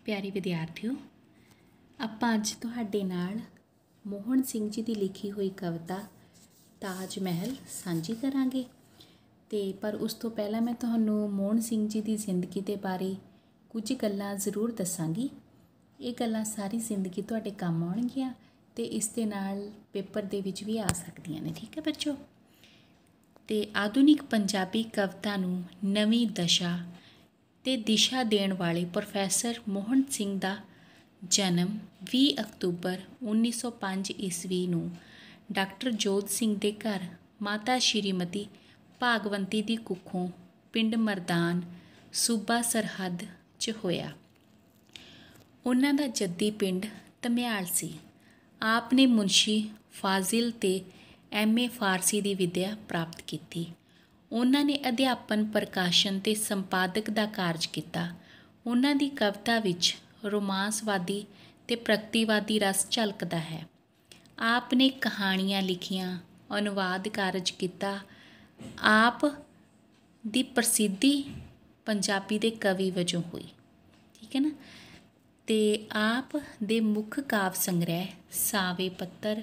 प्यारे विद्यार्थियों, ਆਪਾਂ ਅੱਜ ਤੁਹਾਡੇ ਨਾਲ ਮੋਹਨ ਸਿੰਘ ਜੀ ਦੀ ਲਿਖੀ ਹੋਈ ਕਵਿਤਾ ਤਾਜ ਮਹਿਲ ਸਾਂਝੀ ਕਰਾਂਗੇ। ਤੇ ਪਰ ਉਸ ਤੋਂ ਪਹਿਲਾਂ ਮੈਂ ਤੁਹਾਨੂੰ ਮੋਹਨ ਸਿੰਘ ਜੀ ਦੀ ਜ਼ਿੰਦਗੀ ਦੇ ਬਾਰੇ ਕੁਝ ਗੱਲਾਂ ਜ਼ਰੂਰ ਦੱਸਾਂਗੀ। ਇਹ ਗੱਲਾਂ ਸਾਰੀ ਜ਼ਿੰਦਗੀ ਤੁਹਾਡੇ ਕੰਮ ਆਉਣਗੀਆਂ ਤੇ ਇਸ ਦੇ ਨਾਲ ਪੇਪਰ ਦੇ ਵਿੱਚ ਵੀ ਆ ਸਕਦੀਆਂ ਨੇ। ਠੀਕ ਹੈ ਬੱਚੋ। ਤੇ ਆਧੁਨਿਕ ਪੰਜਾਬੀ ਕਵਿਤਾ ਨੂੰ ਨਵੀਂ ਦਸ਼ਾ ਤੇ ਦਿਸ਼ਾ ਦੇਣ ਵਾਲੇ ਪ੍ਰੋਫੈਸਰ ਮੋਹਨ ਸਿੰਘ ਦਾ ਜਨਮ 20 ਅਕਤੂਬਰ 1905 ਈਸਵੀ ਨੂੰ ਡਾਕਟਰ ਜੋਧ ਸਿੰਘ ਦੇ ਘਰ ਮਾਤਾ ਸ਼੍ਰੀਮਤੀ ਭਾਗਵੰਤੀ ਦੀ ਕੁੱਖੋਂ ਪਿੰਡ ਮਰਦਾਨ ਸੂਬਾ ਸਰਹੱਦ 'ਚ ਹੋਇਆ। ਉਹਨਾਂ ਦਾ ਜੱਦੀ ਪਿੰਡ ਧਮਿਆਲ ਸੀ। ਆਪ ਨੇ ਮੁਨਸ਼ੀ ਫਾਜ਼ਿਲ ਤੇ MA ਫਾਰਸੀ ਦੀ ਵਿੱਦਿਆ ਪ੍ਰਾਪਤ ਕੀਤੀ। ਉਹਨਾਂ ਨੇ ਅਧਿਆਪਨ, ਪ੍ਰਕਾਸ਼ਨ ਤੇ ਸੰਪਾਦਕ ਦਾ ਕਾਰਜ ਕੀਤਾ। ਉਹਨਾਂ ਦੀ ਕਵਿਤਾ ਵਿੱਚ ਰੋਮਾਂਸਵਾਦੀ ਤੇ ਪ੍ਰਗਤੀਵਾਦੀ ਰਸ ਝਲਕਦਾ ਹੈ। ਆਪ ਨੇ ਕਹਾਣੀਆਂ ਲਿਖੀਆਂ, ਅਨੁਵਾਦ ਕਾਰਜ ਕੀਤਾ। ਆਪ ਦੀ ਪ੍ਰਸਿੱਧੀ ਪੰਜਾਬੀ ਦੇ ਕਵੀ ਵਜੋਂ ਹੋਈ। ਠੀਕ ਹੈ ਨਾ। ਤੇ ਆਪ ਦੇ ਮੁੱਖ ਕਾਵ ਸੰਗ੍ਰਹਿ ਸਾਵੇ ਪੱਤਰ,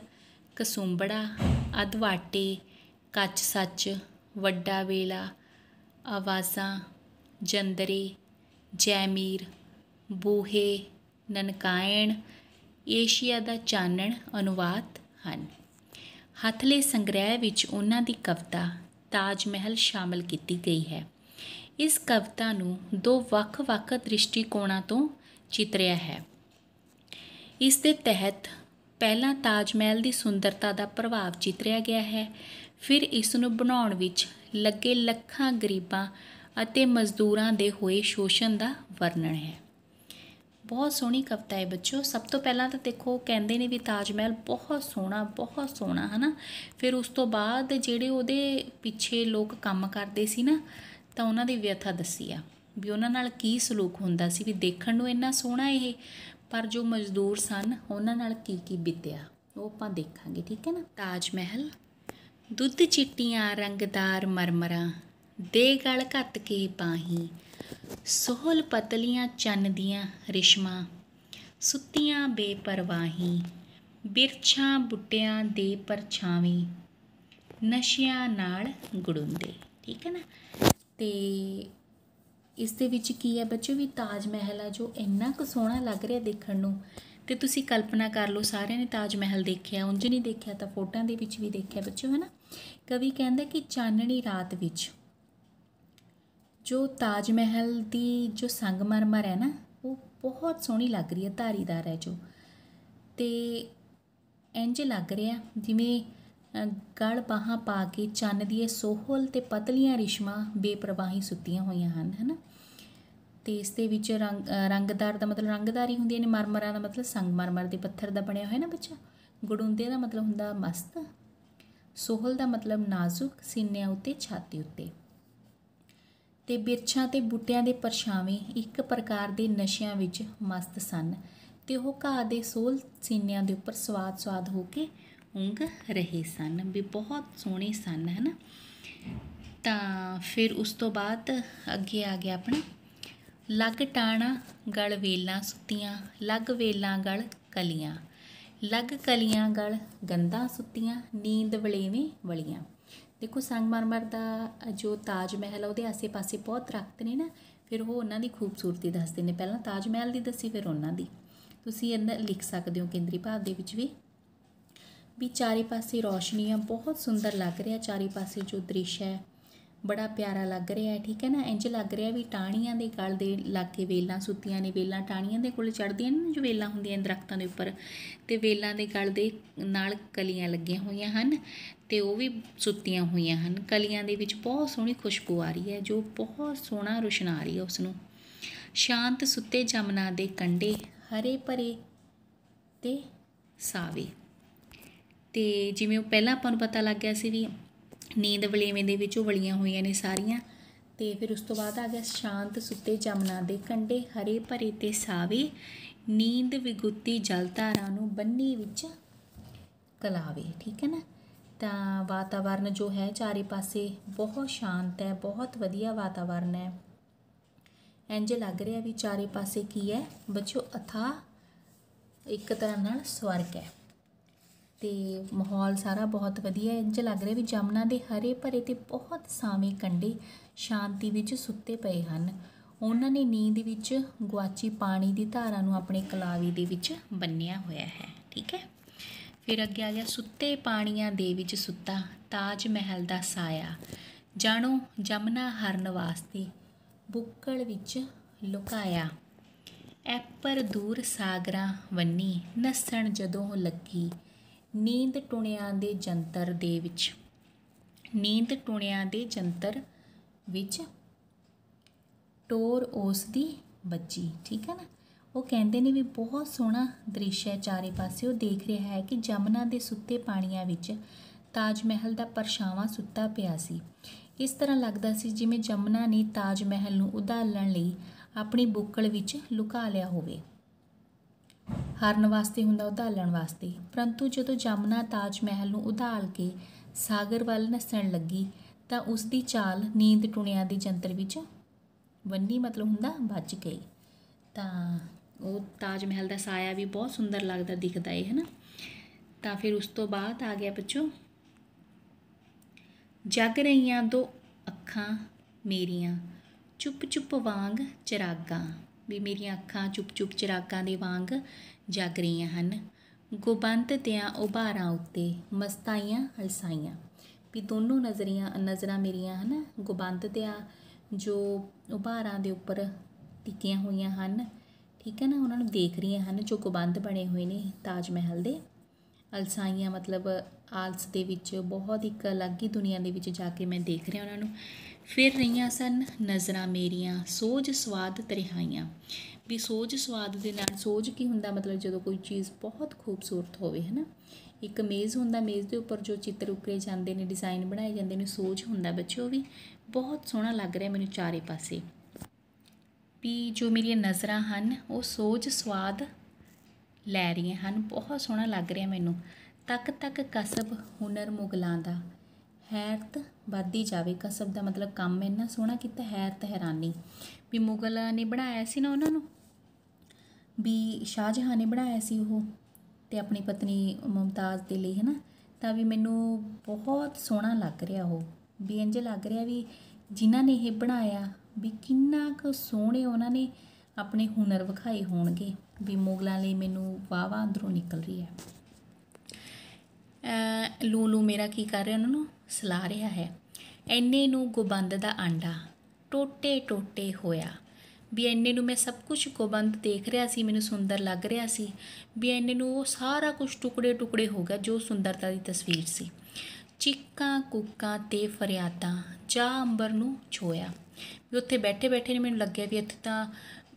ਕਸੁੰਬੜਾ, ਅਧਵਾਟੇ, ਕੱਚ ਸੱਚ, ਵੱਡਾ ਵੇਲਾ, ਆਵਾਜ਼ਾਂ, ਜੰਦਰੇ, ਜੈਮੀਰ, ਬੂਹੇ, ਨਨਕਾਇਣ, ਏਸ਼ੀਆ ਦਾ ਚਾਨਣ ਅਨੁਵਾਦ ਹਨ। ਹੱਥਲੇ ਸੰਗ੍ਰਹਿ ਵਿੱਚ ਉਹਨਾਂ ਦੀ ਕਵਿਤਾ ਤਾਜ ਮਹਿਲ ਸ਼ਾਮਲ ਕੀਤੀ ਗਈ ਹੈ। ਇਸ ਕਵਿਤਾ ਨੂੰ ਦੋ ਵੱਖ-ਵੱਖ ਦ੍ਰਿਸ਼ਟੀਕੋਣਾਂ ਤੋਂ ਚਿਤਰਿਆ ਹੈ। ਇਸ ਦੇ ਤਹਿਤ ਪਹਿਲਾਂ ਤਾਜ ਮਹਿਲ ਦੀ ਸੁੰਦਰਤਾ ਦਾ ਪ੍ਰਭਾਵ ਚਿਤਰਿਆ ਗਿਆ ਹੈ। ਫਿਰ ਇਸ ਨੂੰ ਬਣਾਉਣ ਵਿੱਚ ਲੱਗੇ ਲੱਖਾਂ ਗਰੀਬਾਂ ਅਤੇ ਮਜ਼ਦੂਰਾਂ ਦੇ ਹੋਏ ਸ਼ੋਸ਼ਣ ਦਾ ਵਰਣਨ ਹੈ। ਬਹੁਤ ਸੋਹਣੀ ਕਵਿਤਾ ਹੈ ਬੱਚੋ। ਸਭ ਤੋਂ ਪਹਿਲਾਂ ਤਾਂ ਦੇਖੋ, ਕਹਿੰਦੇ ਨੇ ਵੀ ਤਾਜ ਮਹਿਲ ਬਹੁਤ ਸੋਹਣਾ ਹੈ ਨਾ। ਫਿਰ ਉਸ ਤੋਂ ਬਾਅਦ ਜਿਹੜੇ ਉਹਦੇ ਪਿੱਛੇ ਲੋਕ ਕੰਮ ਕਰਦੇ ਸੀ ਨਾ, ਤਾਂ ਉਹਨਾਂ ਦੀ ਵਿਅਥਾ ਦੱਸੀ ਆ ਵੀ ਉਹਨਾਂ ਨਾਲ ਕੀ ਸਲੂਕ ਹੁੰਦਾ ਸੀ। ਵੀ ਦੇਖਣ ਨੂੰ ਇੰਨਾ ਸੋਹਣਾ ਇਹ, ਪਰ ਜੋ ਮਜ਼ਦੂਰ ਸਨ ਉਹਨਾਂ ਨਾਲ ਕੀ ਬੀਤਿਆ ਉਹ ਆਪਾਂ ਦੇਖਾਂਗੇ। ਠੀਕ ਹੈ ਨਾ। ਤਾਜ ਮਹਿਲ। ਦੁੱਧ ਚਿੱਟੀਆਂ ਰੰਗਦਾਰ ਮਰਮਰਾਂ ਦੇ ਗਲ ਘੱਤ ਕੇ ਪਾਹੀਂ, ਸੋਹਲ ਪਤਲੀਆਂ ਚੰਨ ਦੀਆਂ ਰਿਸ਼ਮਾਂ ਸੁੱਤੀਆਂ ਬੇਪਰਵਾਹੀ, ਬਿਰਛਾਂ ਬੂਟਿਆਂ ਦੇ ਪਰਛਾਵੇਂ ਨਸ਼ਿਆਂ ਨਾਲ ਗੜੁੰਦੇ। ਠੀਕ ਹੈ ਨਾ। ਤੇ ਇਸ ਦੇ ਵਿੱਚ ਕੀ ਹੈ ਬੱਚੋ, ਵੀ ਤਾਜ ਮਹਿਲ ਆ ਜੋ ਇੰਨਾ ਕੁ ਸੋਹਣਾ ਲੱਗ ਰਿਹਾ ਦੇਖਣ ਨੂੰ। ਤੇ ਤੁਸੀਂ ਕਲਪਨਾ ਕਰ ਲਓ, ਸਾਰਿਆਂ ਨੇ ਤਾਜ ਮਹਿਲ ਦੇਖਿਆ, ਉਂਝ ਨਹੀਂ ਦੇਖਿਆ ਤਾਂ ਫੋਟੋਆਂ ਦੇ ਵਿੱਚ ਵੀ ਦੇਖਿਆ ਬੱਚੋ, ਹੈ ਨਾ। ਕਵੀ ਕਹਿੰਦਾ ਕਿ ਚਾਨਣੀ ਰਾਤ ਵਿੱਚ ਜੋ ਤਾਜ ਮਹਿਲ ਦੀ ਜੋ ਸੰਗਮਰਮਰ ਹੈ ਨਾ, ਉਹ ਬਹੁਤ ਸੋਹਣੀ ਲੱਗ ਰਹੀ ਹੈ, ਧਾਰੀਦਾਰ ਹੈ ਜੋ। ਤੇ ਇੰਝ ਲੱਗ ਰਿਹਾ ਜਿਵੇਂ ਗਲ ਬਾਹਾਂ ਪਾ ਕੇ ਚੰਨ ਦੀਆਂ ਸੋਹਲ ਤੇ ਪਤਲੀਆਂ ਰਿਸ਼ਮਾਂ ਬੇਪਰਵਾਹੀ ਸੁੱਤੀਆਂ ਹੋਈਆਂ ਹਨ, ਹੈ ਨਾ। ਤੇ ਇਸ ਦੇ ਵਿੱਚ ਰੰਗਦਾਰ ਦਾ ਮਤਲਬ ਰੰਗਦਾਰੀ ਹੁੰਦੀਆਂ ਨੇ, ਮਰਮਰਾਂ ਦਾ ਮਤਲਬ ਸੰਗਮਰਮਰ ਦੇ ਪੱਥਰ ਦਾ ਬਣਿਆ ਹੋਇਆ ਨਾ ਬੱਚਾ। ਗੜੁੰਦੇ ਦਾ ਮਤਲਬ ਹੁੰਦਾ ਮਸਤ, ਸੋਹਲ ਦਾ ਮਤਲਬ ਨਾਜ਼ੁਕ, ਸੀਨਿਆਂ ਉੱਤੇ, ਛਾਤੀ ਉੱਤੇ। ਤੇ ਬਿਰਛਾਂ ਤੇ ਬੂਟਿਆਂ ਦੇ ਪਰਛਾਵੇਂ ਇੱਕ ਪ੍ਰਕਾਰ ਦੇ ਨਸ਼ਿਆਂ ਵਿੱਚ ਮਸਤ ਸਨ ਤੇ ਉਹ ਘਾਹ ਦੇ ਸੋਹਲ ਸੀਨਿਆਂ ਦੇ ਉੱਪਰ ਸਵਾਦ ਹੋ ਕੇ ਉਂਘ ਰਹੇ ਸਨ। ਵੀ ਬਹੁਤ ਸੋਹਣੇ ਸਨ, ਹੈ ਨਾ। ਤਾਂ ਫਿਰ ਉਸ ਤੋਂ ਬਾਅਦ ਅੱਗੇ ਆ ਗਿਆ ਆਪਣਾ ਲੱਗ ਟਾਣਾ ਗਲ ਵੇਲਾਂ ਸੁੱਤੀਆਂ, ਲੱਗ ਵੇਲਾਂ ਗਲ ਕਲੀਆਂ, ਲੱਗ ਕਲੀਆਂ ਗਲ ਗੰਧਾਂ ਸੁੱਤੀਆਂ, ਨੀਂਦ ਵਲੇਵੇਂ ਵਲੀਆਂ। ਦੇਖੋ, ਸੰਗਮਰਮਰ ਦਾ ਜੋ ਤਾਜ ਮਹਿਲ ਆ ਉਹਦੇ ਆਸੇ ਪਾਸੇ ਬਹੁਤ ਦਰੱਖਤ ਨੇ ਨਾ। ਫਿਰ ਉਹ ਉਹਨਾਂ ਦੀ ਖੂਬਸੂਰਤੀ ਦੱਸਦੇ ਨੇ। ਪਹਿਲਾਂ ਤਾਜ ਮਹਿਲ ਦੀ ਦੱਸੀ, ਫਿਰ ਉਹਨਾਂ ਦੀ। ਤੁਸੀਂ ਇਹਨਾਂ ਲਿਖ ਸਕਦੇ ਹੋ ਕੇਂਦਰੀ ਭਾਵ ਦੇ ਵਿੱਚ ਵੀ ਚਾਰੇ ਪਾਸੇ ਰੌਸ਼ਨੀਆਂ, ਬਹੁਤ ਸੁੰਦਰ ਲੱਗ ਰਿਹਾ। ਚਾਰੇ ਪਾਸੇ ਜੋ ਦ੍ਰਿਸ਼ ਹੈ ਬੜਾ ਪਿਆਰਾ ਲੱਗ ਰਿਹਾ ਹੈ। ਠੀਕ ਹੈ ਨਾ। ਇੰਝ ਲੱਗ ਰਿਹਾ ਵੀ ਟਾਹਣੀਆਂ ਦੇ ਗਲ ਦੇ ਲਾਗੇ ਵੇਲਾਂ ਸੁੱਤੀਆਂ ਨੇ। ਵੇਲਾਂ ਟਾਹਣੀਆਂ ਦੇ ਕੋਲ ਚੜ੍ਹਦੀਆਂ ਨੇ, ਜੋ ਵੇਲਾਂ ਹੁੰਦੀਆਂ ਦਰੱਖਤਾਂ ਦੇ ਉੱਪਰ, ਅਤੇ ਵੇਲਾਂ ਦੇ ਗਲ ਦੇ ਨਾਲ ਕਲੀਆਂ ਲੱਗੀਆਂ ਹੋਈਆਂ ਹਨ ਅਤੇ ਉਹ ਵੀ ਸੁੱਤੀਆਂ ਹੋਈਆਂ ਹਨ। ਕਲੀਆਂ ਦੇ ਵਿੱਚ ਬਹੁਤ ਸੋਹਣੀ ਖੁਸ਼ਬੂ ਆ ਰਹੀ ਹੈ, ਜੋ ਬਹੁਤ ਸੋਹਣਾ ਰੁਸ਼ਨਾ ਰਹੀ ਹੈ ਉਸ ਨੂੰ। ਸ਼ਾਂਤ ਸੁੱਤੇ ਜਮਨਾ ਦੇ ਕੰਢੇ, ਹਰੇ ਭਰੇ ਤੇ ਸਾਵੇ। ਅਤੇ ਜਿਵੇਂ ਉਹ ਪਹਿਲਾਂ ਆਪਾਂ ਨੂੰ ਪਤਾ ਲੱਗ ਗਿਆ ਸੀ ਵੀ ਨੀਂਦ ਵਲੇਵੇਂ ਦੇ ਵਿੱਚ ਉਹ ਵਲੀਆਂ ਹੋਈਆਂ ਨੇ ਸਾਰੀਆਂ। ਅਤੇ ਫਿਰ ਉਸ ਤੋਂ ਬਾਅਦ ਆ ਗਿਆ ਸ਼ਾਂਤ ਸੁੱਤੇ ਜਮਨਾ ਦੇ ਕੰਢੇ, ਹਰੇ ਭਰੇ ਤੇ ਸਾਵੇ, ਨੀਂਦ ਵਿਗੁੱਤੀ ਜਲ ਧਾਰਾ ਨੂੰ ਬੰਨੀ ਵਿੱਚ ਕਲਾਵੇ। ਠੀਕ ਹੈ ਨਾ। ਤਾਂ ਵਾਤਾਵਰਨ ਜੋ ਹੈ ਚਾਰੇ ਪਾਸੇ ਬਹੁਤ ਸ਼ਾਂਤ ਹੈ, ਬਹੁਤ ਵਧੀਆ ਵਾਤਾਵਰਨ ਹੈ। ਇੰਝ ਲੱਗ ਰਿਹਾ ਵੀ ਚਾਰੇ ਪਾਸੇ ਕੀ ਹੈ ਬੱਚਿਓ, ਅਥਾਹ ਇੱਕ ਤਰ੍ਹਾਂ ਨਾਲ ਸਵਰਗ ਹੈ। ਤੇ ਮਾਹੌਲ ਸਾਰਾ ਬਹੁਤ ਵਧੀਆ, ਇੰਝ ਲੱਗ ਰਿਹਾ ਵੀ ਜਮਨਾ ਦੇ ਹਰੇ ਭਰੇ ਤੇ ਬਹੁਤ ਸਾਵੇਂ ਕੰਢੇ ਸ਼ਾਂਤੀ ਵਿੱਚ ਸੁੱਤੇ ਪਏ ਹਨ। ਉਹਨਾਂ ਨੇ ਨੀਂਦ ਵਿੱਚ ਗੁਆਚੀ ਪਾਣੀ ਦੀ ਧਾਰਾ ਨੂੰ ਆਪਣੇ ਕਲਾਵੇ ਦੇ ਵਿੱਚ ਬੰਨਿਆ ਹੋਇਆ ਹੈ। ਠੀਕ ਹੈ, ਫਿਰ ਅੱਗੇ ਆ ਗਿਆ, ਸੁੱਤੇ ਪਾਣੀਆਂ ਦੇ ਵਿੱਚ ਸੁੱਤਾ ਤਾਜ ਮਹਿਲ ਦਾ ਸਾਇਆ, ਜਾਣੋ ਜਮਨਾ ਹਰਨ ਵਾਸਤੇ ਬੁੱਕਲ ਵਿੱਚ ਲੁਕਾਇਆ। ਐਪਰ ਦੂਰ ਸਾਗਰਾਂ ਵੰਨੀ ਨੱਸਣ ਜਦੋਂ ਲੱਗੀ, ਨੀਂਦ ਟੁਣਿਆਂ ਦੇ ਜੰਤਰ ਦੇ ਵਿੱਚ, ਨੀਂਦ ਟੁਣਿਆਂ ਦੇ ਜੰਤਰ ਵਿੱਚ ਟੋਰ ਉਸ ਦੀ ਵੱਜੀ। ਠੀਕ ਹੈ ਨਾ, ਉਹ ਕਹਿੰਦੇ ਨੇ ਵੀ ਬਹੁਤ ਸੋਹਣਾ ਦ੍ਰਿਸ਼ ਹੈ, ਚਾਰੇ ਪਾਸੇ ਉਹ ਦੇਖ ਰਿਹਾ ਹੈ ਕਿ ਜਮਨਾ ਦੇ ਸੁੱਤੇ ਪਾਣੀਆਂ ਵਿੱਚ ਤਾਜ ਮਹਿਲ ਦਾ ਪਰਛਾਵਾਂ ਸੁੱਤਾ ਪਿਆ ਸੀ। ਇਸ ਤਰ੍ਹਾਂ ਲੱਗਦਾ ਸੀ ਜਿਵੇਂ ਜਮਨਾ ਨੇ ਤਾਜ ਮਹਿਲ ਨੂੰ ਉਧਾਲਣ ਲਈ ਆਪਣੀ ਬੁੱਕਲ ਵਿੱਚ ਲੁਕਾ ਲਿਆ ਹੋਵੇ। ਹਰਨ ਵਾਸਤੇ ਹੁੰਦਾ ਉਧਾਲਣ ਵਾਸਤੇ, ਪਰੰਤੂ ਜਦੋਂ ਜਮਨਾ ਤਾਜ ਮਹਿਲ ਨੂੰ ਉਧਾਲ ਕੇ ਸਾਗਰ ਵੱਲ ਨੱਸਣ ਲੱਗੀ ਤਾਂ ਉਸ ਦੀ ਚਾਲ ਨੀਂਦ ਟੁਣਿਆਂ ਦੇ ਜੰਤਰ ਵਿੱਚ ਵੰਨੀ, ਮਤਲਬ ਹੁੰਦਾ ਵੱਜ ਗਈ। ਤਾਂ ਉਹ ਤਾਜ ਮਹਿਲ ਦਾ ਸਾਇਆ ਵੀ ਬਹੁਤ ਸੁੰਦਰ ਲੱਗਦਾ, ਦਿਖਦਾ ਏ, ਹੈ ਨਾ। ਤਾਂ ਫਿਰ ਉਸ ਤੋਂ ਬਾਅਦ ਆ ਗਿਆ ਬੱਚੋ, ਜਗ ਰਹੀਆਂ ਦੋ ਅੱਖਾਂ ਮੇਰੀਆਂ ਚੁੱਪ ਚੁੱਪ ਵਾਂਗ ਚਿਰਾਗਾਂ, ਵੀ ਮੇਰੀਆਂ ਅੱਖਾਂ ਚੁੱਪ ਚੁੱਪ ਚਿਰਾਗਾਂ ਦੇ ਵਾਂਗ ਜਗ ਰਹੀਆਂ ਹਨ। ਗੁਬੰਦ ਦਿਆਂ ਉਭਾਰਾਂ ਉੱਤੇ ਮਸਤਾਈਆਂ ਹਲਸਾਈਆਂ, ਵੀ ਦੋਨੋਂ ਨਜ਼ਰਾਂ ਮੇਰੀਆਂ ਹੈ ਨਾ ਗੁਬੰਦ ਦਿਆਂ ਜੋ ਉਭਾਰਾਂ ਦੇ ਉੱਪਰ ਟਿਕੀਆਂ ਹੋਈਆਂ ਹਨ। ਠੀਕ ਹੈ ਨਾ, ਉਹਨਾਂ ਨੂੰ ਦੇਖ ਰਹੀਆਂ ਹਨ ਜੋ ਗੁਬੰਦ ਬਣੇ ਹੋਏ ਨੇ ਤਾਜ ਮਹਿਲ ਦੇ। ਅਲਸਾਈਆਂ ਮਤਲਬ ਆਲਸ ਦੇ ਵਿੱਚ, ਬਹੁਤ ਇੱਕ ਅਲੱਗ ਹੀ ਦੁਨੀਆ ਦੇ ਵਿੱਚ ਜਾ ਕੇ ਮੈਂ ਦੇਖ ਰਿਹਾ ਉਹਨਾਂ ਨੂੰ। ਫਿਰ ਰਹੀਆਂ ਸਨ ਨਜ਼ਰਾਂ ਮੇਰੀਆਂ ਸੋਝ ਸਵਾਦ ਤਰਿਹਾਈਆਂ, ਵੀ ਸੋਝ ਸਵਾਦ ਦੇ ਨਾਲ, ਸੋਝ ਕੀ ਹੁੰਦਾ ਮਤਲਬ ਜਦੋਂ ਕੋਈ ਚੀਜ਼ ਬਹੁਤ ਖੂਬਸੂਰਤ ਹੋਵੇ, ਹੈ ਨਾ। ਇੱਕ ਮੇਜ਼ ਹੁੰਦਾ, ਮੇਜ਼ ਦੇ ਉੱਪਰ ਜੋ ਚਿੱਤਰ ਉਕਰੇ ਜਾਂਦੇ ਨੇ, ਡਿਜ਼ਾਈਨ ਬਣਾਏ ਜਾਂਦੇ ਨੇ, ਸੋਝ ਹੁੰਦਾ ਬੱਚਿਓ। ਵੀ ਬਹੁਤ ਸੋਹਣਾ ਲੱਗ ਰਿਹਾ ਮੈਨੂੰ ਚਾਰੇ ਪਾਸੇ, ਵੀ ਜੋ ਮੇਰੀਆਂ ਨਜ਼ਰਾਂ ਹਨ ਉਹ ਸੋਝ ਸਵਾਦ ਲੈ ਰਹੀਆਂ ਹਨ, ਬਹੁਤ ਸੋਹਣਾ ਲੱਗ ਰਿਹਾ ਮੈਨੂੰ। ਤੱਕ ਤੱਕ ਕਸਬ ਹੁਨਰ ਮੁਗਲਾਂ ਦਾ, ਹੈਰਤ ਵੱਧਦੀ ਜਾਵੇ। ਕਸਬ ਦਾ ਮਤਲਬ ਕੰਮ ਇੰਨਾ ਸੋਹਣਾ ਕੀਤਾ, ਹੈਰਤ ਹੈਰਾਨੀ, ਵੀ ਮੁਗਲਾਂ ਨੇ ਬਣਾਇਆ ਸੀ ਨਾ ਉਹਨਾਂ ਨੂੰ, ਵੀ ਸ਼ਾਹਜਹਾਂ ਨੇ ਬਣਾਇਆ ਸੀ ਉਹ, ਅਤੇ ਆਪਣੀ ਪਤਨੀ ਮੁਮਤਾਜ਼ ਦੇ ਲਈ, ਹੈ ਨਾ। ਤਾਂ ਵੀ ਮੈਨੂੰ ਬਹੁਤ ਸੋਹਣਾ ਲੱਗ ਰਿਹਾ ਉਹ, ਵੀ ਇੰਝ ਲੱਗ ਰਿਹਾ ਵੀ ਜਿਨ੍ਹਾਂ ਨੇ ਇਹ ਬਣਾਇਆ ਵੀ ਕਿੰਨਾ ਕੁ ਸੋਹਣੇ ਉਹਨਾਂ ਨੇ ਆਪਣੇ ਹੁਨਰ ਵਿਖਾਏ ਹੋਣਗੇ, ਵੀ ਮੁਗਲਾਂ ਲਈ ਮੈਨੂੰ ਵਾਹ ਵਾਹ ਅੰਦਰੋਂ ਨਿਕਲ ਰਹੀ ਹੈ। ਲੂਲੂ ਮੇਰਾ ਕੀ ਕਰ ਰਿਹਾ, ਉਹਨਾਂ ਨੂੰ ਸਲਾਹ ਰਿਹਾ ਹੈ। ਇੰਨੇ ਨੂੰ ਗੁਬੰਦ ਦਾ ਆਂਡਾ ਟੋਟੇ ਟੋਟੇ ਹੋਇਆ, ਵੀ ਇੰਨੇ ਨੂੰ ਮੈਂ ਸਭ ਕੁਛ ਗੁਬੰਦ ਦੇਖ ਰਿਹਾ ਸੀ, ਮੈਨੂੰ ਸੁੰਦਰ ਲੱਗ ਰਿਹਾ ਸੀ, ਵੀ ਇੰਨੇ ਨੂੰ ਉਹ ਸਾਰਾ ਕੁਛ ਟੁਕੜੇ ਟੁਕੜੇ ਹੋ ਗਿਆ ਜੋ ਸੁੰਦਰਤਾ ਦੀ ਤਸਵੀਰ ਸੀ। ਚੀਕਾਂ ਕੂਕਾਂ ਤੇ ਫਰਿਆਦਾਂ ਜਾ ਅੰਬਰ ਨੂੰ ਛੋਇਆ, ਵੀ ਉੱਥੇ ਬੈਠੇ ਬੈਠੇ ਨੇ ਮੈਨੂੰ ਲੱਗਿਆ ਵੀ ਇੱਥੇ ਤਾਂ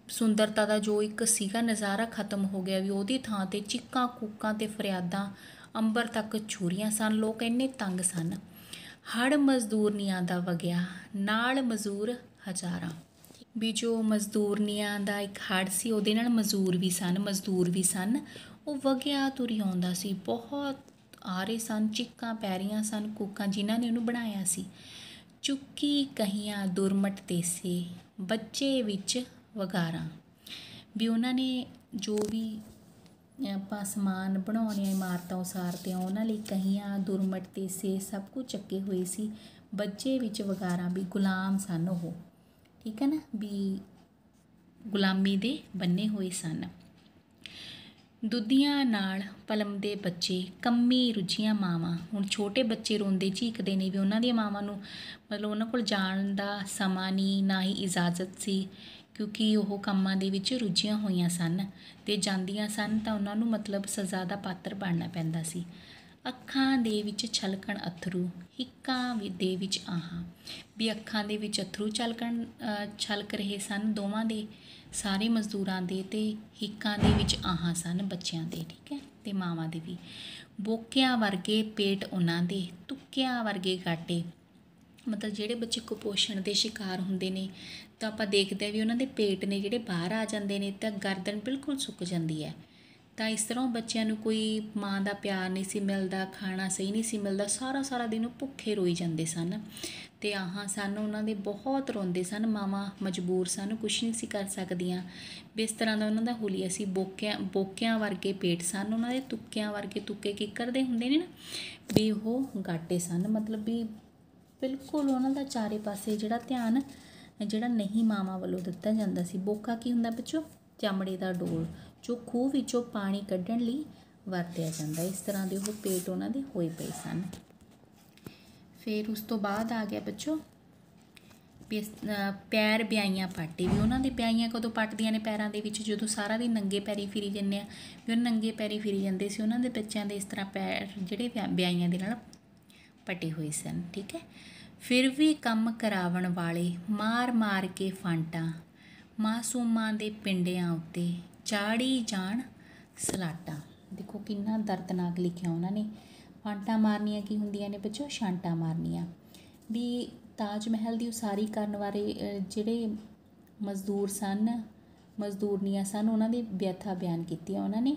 ਸੁੰਦਰਤਾ ਦਾ ਜੋ ਇੱਕ ਸੀਗਾ ਨਜ਼ਾਰਾ ਖਤਮ ਹੋ ਗਿਆ, ਵੀ ਉਹਦੀ ਥਾਂ 'ਤੇ ਚੀਕਾਂ ਕੂਕਾਂ ਤੇ ਫਰਿਆਦਾਂ ਅੰਬਰ ਤੱਕ ਛੂ ਰਹੀਆਂ ਸਨ। ਲੋਕ ਇੰਨੇ ਤੰਗ ਸਨ। ਹੜ ਮਜ਼ਦੂਰ ਨਹੀਂ ਆਉਂਦਾ ਵਗਿਆ, ਨਾਲ ਮਜ਼ਦੂਰ ਹਜ਼ਾਰਾਂ, ਵੀ ਜੋ ਮਜ਼ਦੂਰਨੀਆਂ ਦਾ ਇੱਕ ਹੜ ਸੀ ਉਹਦੇ ਨਾਲ ਮਜ਼ਦੂਰ ਵੀ ਸਨ, ਉਹ ਵਗਿਆ ਤੁਰੀ ਆਉਂਦਾ ਸੀ, ਬਹੁਤ ਆ ਰਹੇ ਸਨ, ਚੀਕਾਂ ਪੈ ਰਹੀਆਂ ਸਨ ਕੂਕਾਂ ਜਿਨ੍ਹਾਂ ਨੇ ਉਹਨੂੰ ਬਣਾਇਆ ਸੀ। ਚੁੱਕੀ ਕਹੀਆਂ ਦੁਰਮਟ ਤੇਸੇ ਬੱਚੇ ਵਿੱਚ ਵਗਾਰਾਂ, ਵੀ ਉਹਨਾਂ ਨੇ ਜੋ ਵੀ ਆਪਾਂ ਸਮਾਨ ਬਣਾਉਣੇ ਆ, ਇਮਾਰਤਾਂ ਉਸਾਰਦੇ ਆ, ਉਹਨਾਂ ਲਈ ਕਹੀਆਂ ਦੁਰਮਟ ਤੇਸੇ ਸਭ ਕੁਝ ਚੱਕੇ ਹੋਏ ਸੀ। ਬੱਚੇ ਵਿੱਚ ਵਗਾਰਾਂ, ਵੀ ਗੁਲਾਮ ਸਨ ਉਹ, ਠੀਕ ਹੈ ਨਾ, ਵੀ ਗੁਲਾਮੀ ਦੇ ਬੰਨੇ ਹੋਏ ਸਨ। ਦੁੱਧੀਆਂ ਨਾਲ ਪਲਮਦੇ ਬੱਚੇ ਕੰਮੀ ਰੁੱਝੀਆਂ ਮਾਵਾਂ, ਹੁਣ ਛੋਟੇ ਬੱਚੇ ਰੋਂਦੇ ਝੀਕਦੇ ਨੇ, ਵੀ ਉਹਨਾਂ ਦੀਆਂ ਮਾਵਾਂ ਨੂੰ ਮਤਲਬ ਉਹਨਾਂ ਕੋਲ ਜਾਣ ਦਾ ਸਮਾਂ ਨਹੀਂ, ਨਾ ਹੀ ਇਜਾਜ਼ਤ ਸੀ, ਕਿਉਂਕਿ ਉਹ ਕੰਮਾਂ ਦੇ ਵਿੱਚ ਰੁੱਝੀਆਂ ਹੋਈਆਂ ਸਨ, ਅਤੇ ਜਾਂਦੀਆਂ ਸਨ ਤਾਂ ਉਹਨਾਂ ਨੂੰ ਮਤਲਬ ਸਜ਼ਾ ਦਾ ਪਾਤਰ ਬਣਨਾ ਪੈਂਦਾ ਸੀ। ਅੱਖਾਂ ਦੇ ਵਿੱਚ ਛਲਕਣ ਅਥਰੂ ਹਿੱਕਾਂ ਦੇ ਵਿੱਚ ਆਹਾਂ, ਵੀ ਅੱਖਾਂ ਦੇ ਵਿੱਚ ਅਥਰੂ ਛਲਕ ਰਹੇ ਸਨ ਦੋਵਾਂ ਦੇ, ਸਾਰੇ ਮਜ਼ਦੂਰਾਂ ਦੇ, ਅਤੇ ਹਿੱਕਾਂ ਦੇ ਵਿੱਚ ਆਹਾਂ ਸਨ ਬੱਚਿਆਂ ਦੇ, ਠੀਕ ਹੈ, ਅਤੇ ਮਾਵਾਂ ਦੇ ਵੀ। ਬੋਕਿਆਂ ਵਰਗੇ ਪੇਟ ਉਹਨਾਂ ਦੇ, ਤੁੱਕਿਆਂ ਵਰਗੇ ਗਾਟੇ, ਮਤਲਬ ਜਿਹੜੇ ਬੱਚੇ ਕੁਪੋਸ਼ਣ ਦੇ ਸ਼ਿਕਾਰ ਹੁੰਦੇ ਨੇ ਤਾਂ ਆਪਾਂ ਦੇਖਦੇ ਹਾਂ ਵੀ ਉਹਨਾਂ ਦੇ ਪੇਟ ਨੇ ਜਿਹੜੇ ਬਾਹਰ ਆ ਜਾਂਦੇ ਨੇ, ਤਾਂ ਗਰਦਨ ਬਿਲਕੁਲ ਸੁੱਕ ਜਾਂਦੀ ਹੈ। ਤਾਂ ਇਸ ਤਰ੍ਹਾਂ ਬੱਚਿਆਂ ਨੂੰ ਕੋਈ ਮਾਂ ਦਾ ਪਿਆਰ ਨਹੀਂ ਸੀ ਮਿਲਦਾ, ਖਾਣਾ ਸਹੀ ਨਹੀਂ ਸੀ ਮਿਲਦਾ, ਸਾਰਾ ਸਾਰਾ ਦਿਨ ਉਹ ਭੁੱਖੇ ਰੋਈ ਜਾਂਦੇ ਸਨ। ਤੇ ਆਹਾਂ ਸਨ ਉਹਨਾਂ ਦੇ ਬਹੁਤ ਰੋਂਦੇ ਸਨ। ਮਾਵਾਂ ਮਜਬੂਰ ਸਨ, ਕੁਛ ਨਹੀਂ ਸੀ ਕਰ ਸਕਦੀਆਂ। ਵੀ ਇਸ ਤਰ੍ਹਾਂ ਦਾ ਉਹਨਾਂ ਦਾ ਹੁਲੀਆ ਸੀ। ਬੋਕਿਆਂ ਵਰਗੇ ਪੇਟ ਸਨ ਉਹਨਾਂ ਦੇ, ਤੁੱਕਿਆਂ ਵਰਗੇ, ਤੁੱਕੇ ਕਿੱਕਰ ਦੇ ਹੁੰਦੇ ਨੇ ਨਾ, ਵੀ ਉਹ ਗਾਟੇ ਸਨ। ਮਤਲਬ ਵੀ ਬਿਲਕੁਲ ਉਹਨਾਂ ਦਾ ਚਾਰੇ ਪਾਸੇ ਜਿਹੜਾ ਧਿਆਨ ਜਿਹੜਾ ਨਹੀਂ ਮਾਵਾਂ ਵੱਲੋਂ ਦਿੱਤਾ ਜਾਂਦਾ ਸੀ। ਬੋਕਾ ਕੀ ਹੁੰਦਾ ਬੱਚੋ? ਚਮੜੇ ਦਾ ਡੋਲ ਜੋ ਖੂਹ ਵਿੱਚੋਂ ਪਾਣੀ ਕੱਢਣ ਲਈ ਵਰਤਿਆ ਜਾਂਦਾ। ਇਸ ਤਰ੍ਹਾਂ ਦੇ ਉਹ ਪੇਟ ਉਹਨਾਂ ਦੇ ਹੋਏ ਪਏ ਸਨ। ਫਿਰ ਉਸ ਤੋਂ ਬਾਅਦ ਆ ਗਿਆ ਬੱਚੋ ਪੈਰ ਵਿਆਈਆਂ ਪਾਟੇ। ਵੀ ਉਹਨਾਂ ਦੇ ਵਿਆਈਆਂ ਕਦੋਂ ਪੱਟਦੀਆਂ ਨੇ ਪੈਰਾਂ ਦੇ ਵਿੱਚ? ਜਦੋਂ ਸਾਰਾ ਦਿਨ ਨੰਗੇ ਪੈਰੀ ਫਿਰੀ ਜਾਂਦੇ ਆ, ਵੀ ਉਹ ਨੰਗੇ ਪੈਰੀ ਫਿਰੀ ਜਾਂਦੇ ਸੀ। ਉਹਨਾਂ ਦੇ ਬੱਚਿਆਂ ਦੇ ਇਸ ਤਰ੍ਹਾਂ ਪੈਰ ਜਿਹੜੇ ਵਿਆਈਆਂ ਦੇ ਨਾਲ ਪੱਟੇ ਹੋਏ ਸਨ। ਠੀਕ ਹੈ। ਫਿਰ ਵੀ ਕੰਮ ਕਰਾਵਣ ਵਾਲੇ ਮਾਰ ਮਾਰ ਕੇ ਫਾਂਟਾਂ, ਮਾਸੂਮਾਂ ਦੇ ਪਿੰਡਿਆਂ ਉੱਤੇ ਚਾੜੀ ਜਾਣ ਸਲਾਟਾਂ। ਦੇਖੋ ਕਿੰਨਾ ਦਰਦਨਾਕ ਲਿਖਿਆ ਉਹਨਾਂ ਨੇ। ਫਾਂਟਾਂ ਮਾਰਨੀਆਂ ਕੀ ਹੁੰਦੀਆਂ ਨੇ ਬੱਚੋ? ਛਾਂਟਾਂ ਮਾਰਨੀਆਂ। ਵੀ ਤਾਜ ਮਹਿਲ ਦੀ ਉਸਾਰੀ ਕਰਨ ਵਾਲੇ ਜਿਹੜੇ ਮਜ਼ਦੂਰ ਸਨ, ਮਜ਼ਦੂਰਨੀਆਂ ਸਨ, ਉਹਨਾਂ ਦੀ ਵਿਅਥਾ ਬਿਆਨ ਕੀਤੀ ਆ ਉਹਨਾਂ ਨੇ।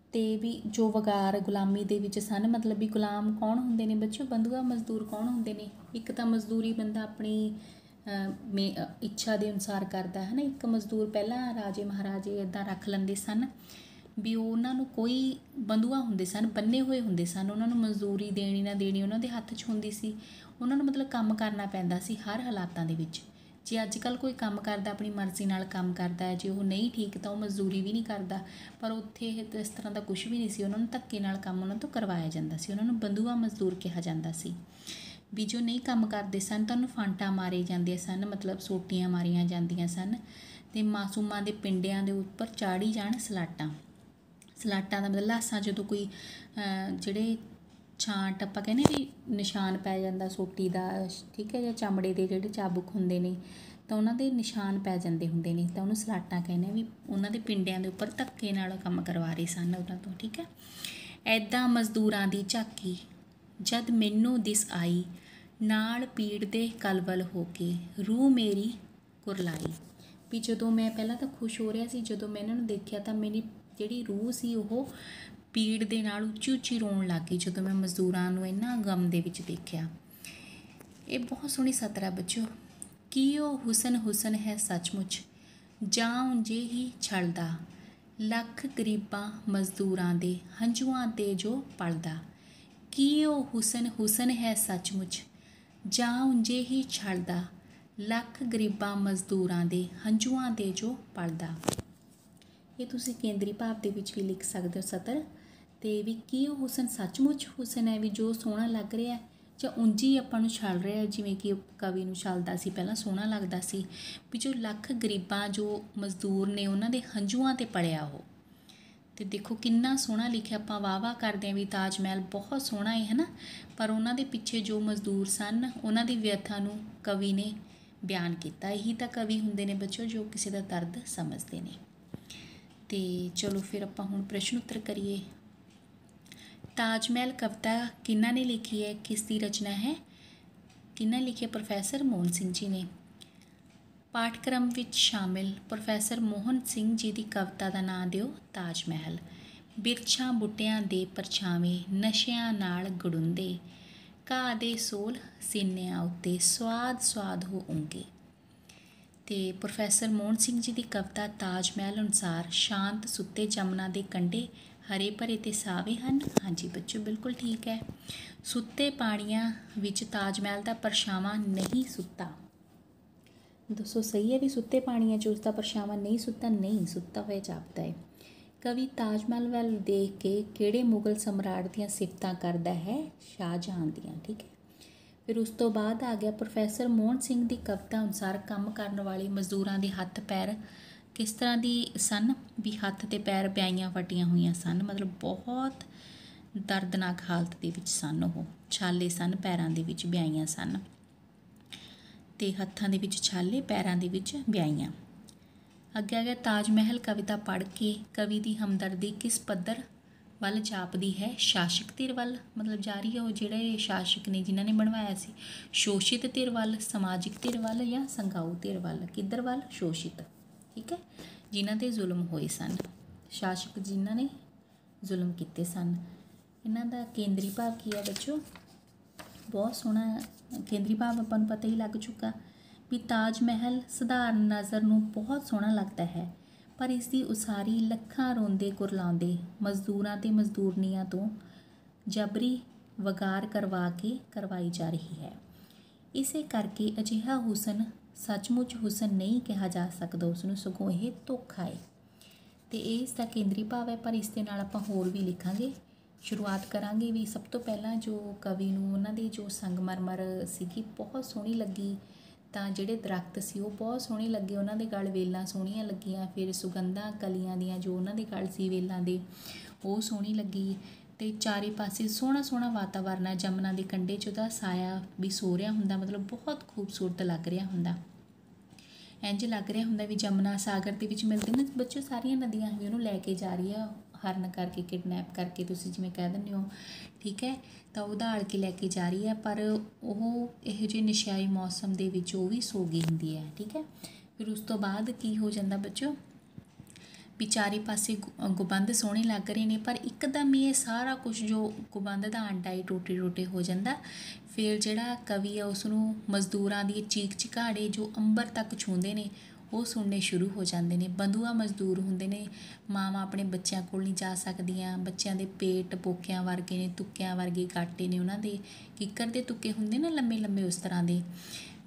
ਅਤੇ ਵੀ ਜੋ ਵਗਾਰ ਗੁਲਾਮੀ ਦੇ ਵਿੱਚ ਸਨ, ਮਤਲਬ ਵੀ ਗੁਲਾਮ ਕੌਣ ਹੁੰਦੇ ਨੇ ਬੱਚੋ? ਬੰਧੂਆ ਮਜ਼ਦੂਰ ਕੌਣ ਹੁੰਦੇ ਨੇ? ਇੱਕ ਤਾਂ ਮਜ਼ਦੂਰੀ ਬੰਦਾ ਆਪਣੀ ਇੱਛਾ ਦੇ ਅਨੁਸਾਰ ਕਰਦਾ ਹੈ ਨਾ। ਇੱਕ ਮਜ਼ਦੂਰ ਪਹਿਲਾਂ ਰਾਜੇ ਮਹਾਰਾਜੇ ਇੱਦਾਂ ਰੱਖ ਲੈਂਦੇ ਸਨ ਵੀ ਉਹਨਾਂ ਨੂੰ ਕੋਈ ਬੰਧੂਆ ਹੁੰਦੇ ਸਨ, ਬੰਨੇ ਹੋਏ ਹੁੰਦੇ ਸਨ। ਉਹਨਾਂ ਨੂੰ ਮਜ਼ਦੂਰੀ ਦੇਣੀ ਨਾ ਦੇਣੀ ਉਹਨਾਂ ਦੇ ਹੱਥ 'ਚ ਹੁੰਦੀ ਸੀ। ਉਹਨਾਂ ਨੂੰ ਮਤਲਬ ਕੰਮ ਕਰਨਾ ਪੈਂਦਾ ਸੀ ਹਰ ਹਾਲਾਤਾਂ ਦੇ ਵਿੱਚ। ਜੇ ਅੱਜ ਕੱਲ੍ਹ ਕੋਈ ਕੰਮ ਕਰਦਾ ਆਪਣੀ ਮਰਜ਼ੀ ਨਾਲ ਕੰਮ ਕਰਦਾ ਹੈ, ਜੇ ਉਹ ਨਹੀਂ ਠੀਕ ਤਾਂ ਉਹ ਮਜ਼ਦੂਰੀ ਵੀ ਨਹੀਂ ਕਰਦਾ। ਪਰ ਉੱਥੇ ਇਸ ਤਰ੍ਹਾਂ ਦਾ ਕੁਛ ਵੀ ਨਹੀਂ ਸੀ। ਉਹਨਾਂ ਨੂੰ ਧੱਕੇ ਨਾਲ ਕੰਮ ਉਹਨਾਂ ਤੋਂ ਕਰਵਾਇਆ ਜਾਂਦਾ ਸੀ। ਉਹਨਾਂ ਨੂੰ ਬੰਧੂਆ ਮਜ਼ਦੂਰ ਕਿਹਾ ਜਾਂਦਾ ਸੀ। ਵੀ ਜੋ ਨਹੀਂ ਕੰਮ ਕਰਦੇ ਸਨ ਤਾਂ ਉਹਨੂੰ ਫਾਂਟਾਂ ਮਾਰੇ ਜਾਂਦੇ ਸਨ, ਮਤਲਬ ਸੋਟੀਆਂ ਮਾਰੀਆਂ ਜਾਂਦੀਆਂ ਸਨ। ਅਤੇ ਮਾਸੂਮਾਂ ਦੇ ਪਿੰਡਿਆਂ ਦੇ ਉੱਪਰ ਚਾੜੀ ਜਾਣ ਸਲਾਟਾਂ। ਸਲਾਟਾਂ ਦਾ ਮਤਲਬ ਲਾਸਾਂ, ਜਦੋਂ ਕੋਈ ਜਿਹੜੇ ਛਾਂਟ ਆਪਾਂ ਕਹਿੰਦੇ ਵੀ ਨਿਸ਼ਾਨ ਪੈ ਜਾਂਦਾ ਸੋਟੀ ਦਾ, ਠੀਕ ਹੈ, ਜਾਂ ਚਮੜੇ ਦੇ ਜਿਹੜੇ ਚਾਬੁਕ ਹੁੰਦੇ ਨੇ ਤਾਂ ਉਹਨਾਂ ਦੇ ਨਿਸ਼ਾਨ ਪੈ ਜਾਂਦੇ ਹੁੰਦੇ ਨੇ, ਤਾਂ ਉਹਨੂੰ ਸਲਾਟਾਂ ਕਹਿੰਦੇ। ਵੀ ਉਹਨਾਂ ਦੇ ਪਿੰਡਿਆਂ ਦੇ ਉੱਪਰ ਧੱਕੇ ਨਾਲ ਕੰਮ ਕਰਵਾ ਰਹੇ ਸਨ ਉਹਨਾਂ ਤੋਂ। ਠੀਕ ਹੈ। ਐਦਾਂ ਮਜ਼ਦੂਰਾਂ ਦੀ ਝਾਕੀ ਜਦ ਮੈਨੂੰ ਦਿਸ ਆਈ, ਨਾਲ ਪੀੜ ਦੇ ਕਲਵਲ ਹੋ ਕੇ ਰੂਹ ਮੇਰੀ ਕੁਰਲਾਈ। ਵੀ ਜਦੋਂ ਮੈਂ ਪਹਿਲਾਂ ਤਾਂ ਖੁਸ਼ ਹੋ ਰਿਹਾ ਸੀ, ਜਦੋਂ ਮੈਂ ਇਹਨਾਂ ਨੂੰ ਦੇਖਿਆ ਤਾਂ ਮੇਰੀ ਜਿਹੜੀ ਰੂਹ ਸੀ ਉਹ ਪੀੜ ਦੇ ਨਾਲ ਉੱਚੀ ਉੱਚੀ ਰੋਣ ਲੱਗ ਗਈ ਜਦੋਂ ਮੈਂ ਮਜ਼ਦੂਰਾਂ ਨੂੰ ਇਹਨਾਂ ਗਮ ਦੇ ਵਿੱਚ ਦੇਖਿਆ। ਇਹ ਬਹੁਤ ਸੋਹਣੀ ਸਤਰ ਹੈ ਬੱਚੋ। ਕੀ ਉਹ ਹੁਸਨ ਹੁਸਨ ਹੈ ਸੱਚਮੁੱਚ, ਜਾਂ ਉਂਝੇ ਹੀ ਛਲਦਾ, ਲੱਖ ਗਰੀਬਾਂ ਮਜ਼ਦੂਰਾਂ ਦੇ ਹੰਝੂਆਂ 'ਤੇ ਜੋ ਪਲਦਾ। ਕੀ ਉਹ ਹੁਸਨ ਹੁਸਨ ਹੈ ਸੱਚਮੁੱਚ, ਜਾਂ ਉਂਝੇ ਹੀ ਛਲਦਾ, ਲੱਖ ਗਰੀਬਾਂ ਮਜ਼ਦੂਰਾਂ ਦੇ ਹੰਝੂਆਂ 'ਤੇ ਜੋ ਪਲਦਾ। ਇਹ ਤੁਸੀਂ ਕੇਂਦਰੀ ਭਾਵ ਦੇ ਵਿੱਚ ਵੀ ਲਿਖ ਸਕਦੇ ਹੋ ਸਤਰ। ਅਤੇ ਵੀ ਕੀ ਉਹ ਹੁਸਨ ਸੱਚਮੁੱਚ ਹੁਸਨ ਹੈ, ਵੀ ਜੋ ਸੋਹਣਾ ਲੱਗ ਰਿਹਾ, ਜਾਂ ਉਂਝ ਹੀ ਆਪਾਂ ਨੂੰ ਛਲ ਰਿਹਾ, ਜਿਵੇਂ ਕਿ ਕਵੀ ਨੂੰ ਛਲਦਾ ਸੀ ਪਹਿਲਾਂ ਸੋਹਣਾ ਲੱਗਦਾ ਸੀ। ਵੀ ਜੋ ਲੱਖ ਗਰੀਬਾਂ ਜੋ ਮਜ਼ਦੂਰ ਨੇ ਉਹਨਾਂ ਦੇ ਹੰਝੂਆਂ 'ਤੇ ਪਲਿਆ ਉਹ। ਅਤੇ ਦੇਖੋ ਕਿੰਨਾ ਸੋਹਣਾ ਲਿਖਿਆ। ਆਪਾਂ ਵਾਹ ਕਰਦੇ ਹਾਂ ਵੀ ਤਾਜ ਮਹਿਲ ਬਹੁਤ ਸੋਹਣਾ ਹੈ ਨਾ, ਪਰ ਉਹਨਾਂ ਦੇ ਪਿੱਛੇ ਜੋ ਮਜ਼ਦੂਰ ਸਨ ਉਹਨਾਂ ਦੀ ਵਿਅਥਾ ਨੂੰ ਕਵੀ ਨੇ ਬਿਆਨ ਕੀਤਾ। ਇਹੀ ਤਾਂ ਕਵੀ ਹੁੰਦੇ ਨੇ ਬੱਚੋ, ਜੋ ਕਿਸੇ ਦਾ ਦਰਦ ਸਮਝਦੇ ਨੇ। ਅਤੇ ਚਲੋ ਫਿਰ ਆਪਾਂ ਹੁਣ ਪ੍ਰਸ਼ਨ ਉੱਤਰ ਕਰੀਏ। ਤਾਜ ਮਹਿਲ ਕਵਿਤਾ ਕਿਹਨਾਂ ਨੇ ਲਿਖੀ ਹੈ, ਕਿਸ ਦੀ ਰਚਨਾ ਹੈ? ਕਿਹਨਾਂ ਲਿਖੀ ਹੈ? ਪ੍ਰੋਫੈਸਰ ਮੋਹਨ ਸਿੰਘ ਜੀ ਨੇ। ਪਾਠਕ੍ਰਮ ਵਿੱਚ ਸ਼ਾਮਿਲ ਪ੍ਰੋਫੈਸਰ ਮੋਹਨ ਸਿੰਘ ਜੀ ਦੀ ਕਵਿਤਾ ਦਾ ਨਾਂ ਦਿਓ। ਤਾਜ ਮਹਿਲ। ਬਿਰਛਾਂ ਬੂਟਿਆਂ ਦੇ ਪਰਛਾਵੇਂ ਨਸ਼ਿਆਂ ਨਾਲ ਗੜੁੰਦੇ, ਘਾਹ ਦੇ ਸੋਲ ਸੀਨਿਆਂ ਉੱਤੇ ਸਵਾਦ ਸਵਾਦ ਹੋ ਉਂਗੇ। ਅਤੇ ਪ੍ਰੋਫੈਸਰ ਮੋਹਨ ਸਿੰਘ ਜੀ ਦੀ ਕਵਿਤਾ ਤਾਜ ਮਹਿਲ ਅਨੁਸਾਰ ਸ਼ਾਂਤ ਸੁੱਤੇ ਜਮਨਾ ਦੇ ਕੰਢੇ ਹਰੇ ਭਰੇ ਅਤੇ ਸਾਵੇ ਹਨ। ਹਾਂਜੀ ਬੱਚੋ ਬਿਲਕੁਲ ਠੀਕ ਹੈ। ਸੁੱਤੇ ਪਾਣੀਆਂ ਵਿੱਚ ਤਾਜ ਮਹਿਲ ਦਾ ਪਰਛਾਵਾਂ ਨਹੀਂ ਸੁੱਤਾ। ਦੱਸੋ ਸਹੀ ਹੈ ਵੀ ਸੁੱਤੇ ਪਾਣੀਆਂ 'ਚ ਉਸਦਾ ਪਰਛਾਵਾਂ ਨਹੀਂ ਸੁੱਤਾ? ਨਹੀਂ, ਸੁੱਤਾ ਹੋਇਆ ਜਾਪਦਾ ਹੈ। ਕਵੀ ਤਾਜ ਮਹਿਲ ਵੱਲ ਦੇਖ ਕੇ ਕਿਹੜੇ ਮੁਗਲ ਸਮਰਾਟ ਦੀਆਂ ਸਿਫਤਾਂ ਕਰਦਾ ਹੈ? ਸ਼ਾਹਜਹਾਂ ਦੀਆਂ। ਠੀਕ ਹੈ। ਫਿਰ ਉਸ ਤੋਂ ਬਾਅਦ ਆ ਗਿਆ ਪ੍ਰੋਫੈਸਰ ਮੋਹਨ ਸਿੰਘ ਦੀ ਕਵਿਤਾ ਅਨੁਸਾਰ ਕੰਮ ਕਰਨ ਵਾਲੇ ਮਜ਼ਦੂਰਾਂ ਦੇ ਹੱਥ ਪੈਰ ਕਿਸ ਤਰ੍ਹਾਂ ਦੀ ਸਨ? ਵੀ ਹੱਥ ਅਤੇ ਪੈਰ ਵਿਆਈਆਂ ਫਟੀਆਂ ਹੋਈਆਂ ਸਨ, ਮਤਲਬ ਬਹੁਤ ਦਰਦਨਾਕ ਹਾਲਤ ਦੇ ਵਿੱਚ ਸਨ। ਉਹ ਛਾਲੇ ਸਨ, ਪੈਰਾਂ ਦੇ ਵਿੱਚ ਵਿਆਈਆਂ ਸਨ, ਅਤੇ ਹੱਥਾਂ ਦੇ ਵਿੱਚ ਛਾਲੇ, ਪੈਰਾਂ ਦੇ ਵਿੱਚ ਵਿਆਈਆਂ। ਅੱਗੇ ਆ ਗਿਆ ਤਾਜ ਮਹਿਲ ਕਵਿਤਾ ਪੜ੍ਹ ਕੇ ਕਵੀ ਦੀ ਹਮਦਰਦੀ ਕਿਸ ਪੱਧਰ ਵੱਲ ਜਾਪਦੀ ਹੈ? ਸ਼ਾਸਕ ਧਿਰ ਵੱਲ, ਮਤਲਬ ਜਾ ਰਹੀ ਹੈ ਉਹ ਜਿਹੜੇ ਸ਼ਾਸਕ ਨੇ ਜਿਨ੍ਹਾਂ ਨੇ ਬਣਵਾਇਆ ਸੀ। ਸ਼ੋਸ਼ਿਤ ਧਿਰ ਵੱਲ, ਸਮਾਜਿਕ ਧਿਰ ਵੱਲ, ਜਾਂ ਸੰਗਾਊ ਧਿਰ ਵੱਲ? ਕਿੱਧਰ ਵੱਲ? ਸ਼ੋਸ਼ਿਤ। ਠੀਕ ਹੈ, ਜਿਨ੍ਹਾਂ 'ਤੇ ਜ਼ੁਲਮ ਹੋਏ ਸਨ, ਸ਼ਾਸਕ ਜਿਨ੍ਹਾਂ ਨੇ ਜ਼ੁਲਮ ਕੀਤੇ ਸਨ। ਇਹਨਾਂ ਦਾ ਕੇਂਦਰੀ ਭਾਵ ਕੀ ਹੈ ਬੱਚੋ? ਬਹੁਤ ਸੋਹਣਾ ਕੇਂਦਰੀ ਭਾਵ ਆਪਾਂ ਨੂੰ ਪਤਾ ਹੀ ਲੱਗ ਚੁੱਕਾ ਵੀ ਤਾਜ ਮਹਿਲ ਸਧਾਰਨ ਨਜ਼ਰ ਨੂੰ ਬਹੁਤ ਸੋਹਣਾ ਲੱਗਦਾ ਹੈ, ਪਰ ਇਸ ਦੀ ਉਸਾਰੀ ਲੱਖਾਂ ਰੋਂਦੇ ਕੁਰਲਾਉਂਦੇ ਮਜ਼ਦੂਰਾਂ ਤੇ ਮਜ਼ਦੂਰਨੀਆਂ ਤੋਂ ਜਬਰੀ ਵਗਾਰ ਕਰਵਾ ਕੇ ਕਰਵਾਈ ਜਾ ਰਹੀ ਹੈ। ਇਸੇ ਕਰਕੇ ਅਜਿਹਾ ਹੁਸਨ ਸੱਚਮੁੱਚ ਹੁਸਨ ਨਹੀਂ ਕਿਹਾ ਜਾ ਸਕਦਾ, ਉਸ ਨੂੰ ਸਗੋਂ ਇਹ ਧੋਖਾ ਹੈ। ਅਤੇ ਇਹ ਇਸ ਦਾ ਕੇਂਦਰੀ ਭਾਵ ਹੈ, ਪਰ ਇਸ ਦੇ ਨਾਲ ਆਪਾਂ ਹੋਰ ਵੀ ਲਿਖਾਂਗੇ। ਸ਼ੁਰੂਆਤ ਕਰਾਂਗੇ ਵੀ ਸਭ ਤੋਂ ਪਹਿਲਾਂ ਜੋ ਕਵੀ ਨੂੰ ਉਹਨਾਂ ਦੀ ਜੋ ਸੰਗਮਰਮਰ ਸੀਗੀ ਬਹੁਤ ਸੋਹਣੀ ਲੱਗੀ, ਤਾਂ ਜਿਹੜੇ ਦਰਖਤ ਸੀ ਉਹ ਬਹੁਤ ਸੋਹਣੇ ਲੱਗੇ, ਉਹਨਾਂ ਦੇ ਗਲ ਵੇਲਾਂ ਸੋਹਣੀਆਂ ਲੱਗੀਆਂ। ਫਿਰ ਸੁਗੰਧਾਂ ਕਲੀਆਂ ਦੀਆਂ ਜੋ ਉਹਨਾਂ ਦੇ ਗਲ ਸੀ ਵੇਲਾਂ ਦੇ, ਉਹ ਸੋਹਣੀ ਲੱਗੀ। ਅਤੇ ਚਾਰੇ ਪਾਸੇ ਸੋਹਣਾ ਸੋਹਣਾ ਵਾਤਾਵਰਨ ਹੈ, ਜਮਨਾ ਦੇ ਕੰਢੇ 'ਚ ਉਹਦਾ ਸਾਇਆ ਵੀ ਸੋ ਰਿਹਾ ਹੁੰਦਾ, ਮਤਲਬ ਬਹੁਤ ਖੂਬਸੂਰਤ ਲੱਗ ਰਿਹਾ ਹੁੰਦਾ। ਇੰਝ ਲੱਗ ਰਿਹਾ ਹੁੰਦਾ ਵੀ ਜਮਨਾ ਸਾਗਰ ਦੇ ਵਿੱਚ ਮਿਲਦੇ ਨੇ ਬੱਚੋ, ਸਾਰੀਆਂ ਨਦੀਆਂ ਵੀ ਉਹਨੂੰ ਲੈ ਕੇ ਜਾ ਰਹੀ ਆ, ਹਰਨ ਕਰਕੇ, ਕਿਡਨੈਪ ਕਰਕੇ, ਤੁਸੀਂ ਜਿਵੇਂ ਕਹਿ ਦਿੰਦੇ ਹੋ, ਠੀਕ ਹੈ। ਤਾਂ ਉਹ ਉਧਾਲ ਕੇ ਲੈ ਕੇ ਜਾ ਰਹੀ ਹੈ, ਪਰ ਉਹ ਇਹੋ ਜਿਹੇ ਨਸ਼ਿਆਈ ਮੌਸਮ ਦੇ ਵਿੱਚ ਉਹ ਵੀ ਸੋ ਗਈ ਹੁੰਦੀ ਹੈ, ਠੀਕ ਹੈ। ਫਿਰ ਉਸ ਤੋਂ ਬਾਅਦ ਕੀ ਹੋ ਜਾਂਦਾ ਬੱਚੋ ਵੀ ਚਾਰੇ ਪਾਸੇ ਗੁੰਬਦ ਸੋਹਣੇ ਲੱਗ ਰਹੇ ਨੇ, ਪਰ ਇੱਕਦਮ ਹੀ ਇਹ ਸਾਰਾ ਕੁਛ ਜੋ ਗੁੰਬਦ ਦਾ ਆਂਡਾ ਹੀ ਟੋਟੇ ਟੋਟੇ ਹੋ ਜਾਂਦਾ। ਫਿਰ ਜਿਹੜਾ ਕਵੀ ਆ ਉਸ ਨੂੰ ਮਜ਼ਦੂਰਾਂ ਦੀ ਚੀਕ ਚਿਹਾੜੇ ਜੋ ਅੰਬਰ ਤੱਕ ਛੂੰਹਦੇ ਨੇ ਉਹ ਸੁਣਨੇ ਸ਼ੁਰੂ ਹੋ ਜਾਂਦੇ ਨੇ। ਬੰਧੂਆ ਮਜ਼ਦੂਰ ਹੁੰਦੇ ਨੇ, ਮਾਵਾਂ ਆਪਣੇ ਬੱਚਿਆਂ ਕੋਲ ਨਹੀਂ ਜਾ ਸਕਦੀਆਂ, ਬੱਚਿਆਂ ਦੇ ਪੇਟ ਪੋਕਿਆਂ ਵਰਗੇ ਨੇ, ਤੁੱਕਿਆਂ ਵਰਗੇ ਗਾਟੇ ਨੇ ਉਹਨਾਂ ਦੇ, ਕਿੱਕਰ ਦੇ ਤੁੱਕੇ ਹੁੰਦੇ ਨਾ ਲੰਮੇ ਲੰਮੇ, ਉਸ ਤਰ੍ਹਾਂ ਦੇ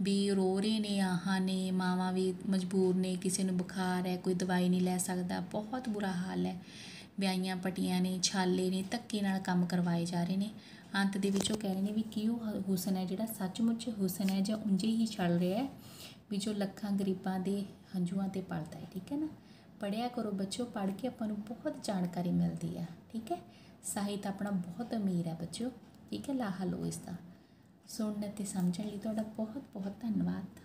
ਵੀ ਰੋ ਰਹੇ ਨੇ, ਆਹਾਂ ਨੇ, ਮਾਵਾਂ ਵੀ ਮਜਬੂਰ ਨੇ, ਕਿਸੇ ਨੂੰ ਬੁਖਾਰ ਹੈ, ਕੋਈ ਦਵਾਈ ਨਹੀਂ ਲੈ ਸਕਦਾ, ਬਹੁਤ ਬੁਰਾ ਹਾਲ ਹੈ। ਵਿਆਹੀਆਂ ਪਟੀਆਂ ਨੇ, ਛਾਲੇ ਨੇ, ਧੱਕੇ ਨਾਲ ਕੰਮ ਕਰਵਾਏ ਜਾ ਰਹੇ ਨੇ। ਅੰਤ ਦੇ ਵਿੱਚ ਉਹ ਕਹਿ ਰਹੇ ਨੇ ਵੀ ਕੀ ਉਹ ਹੁਸਨ ਹੈ ਜਿਹੜਾ ਸੱਚਮੁੱਚ ਹੁਸਨ ਹੈ, ਜਾਂ ਉਂਝੇ ਹੀ ਚੱਲ ਰਿਹਾ ਹੈ ਵੀ ਜੋ ਲੱਖਾਂ ਗਰੀਬਾਂ ਦੇ ਹੰਝੂਆਂ 'ਤੇ ਪਲਦਾ ਹੈ, ਠੀਕ ਹੈ ਨਾ। ਪੜ੍ਹਿਆ ਕਰੋ ਬੱਚੋ, ਪੜ੍ਹ ਕੇ ਆਪਾਂ ਨੂੰ ਬਹੁਤ ਜਾਣਕਾਰੀ ਮਿਲਦੀ ਆ, ਠੀਕ ਹੈ। ਸਾਹਿਤ ਆਪਣਾ ਬਹੁਤ ਅਮੀਰ ਹੈ ਬੱਚੋ, ਠੀਕ ਹੈ। ਲਾਹਾ ਲਓ ਇਸ ਦਾ। ਸੁਣਨ ਅਤੇ ਸਮਝਣ ਲਈ ਤੁਹਾਡਾ ਬਹੁਤ ਬਹੁਤ ਧੰਨਵਾਦ।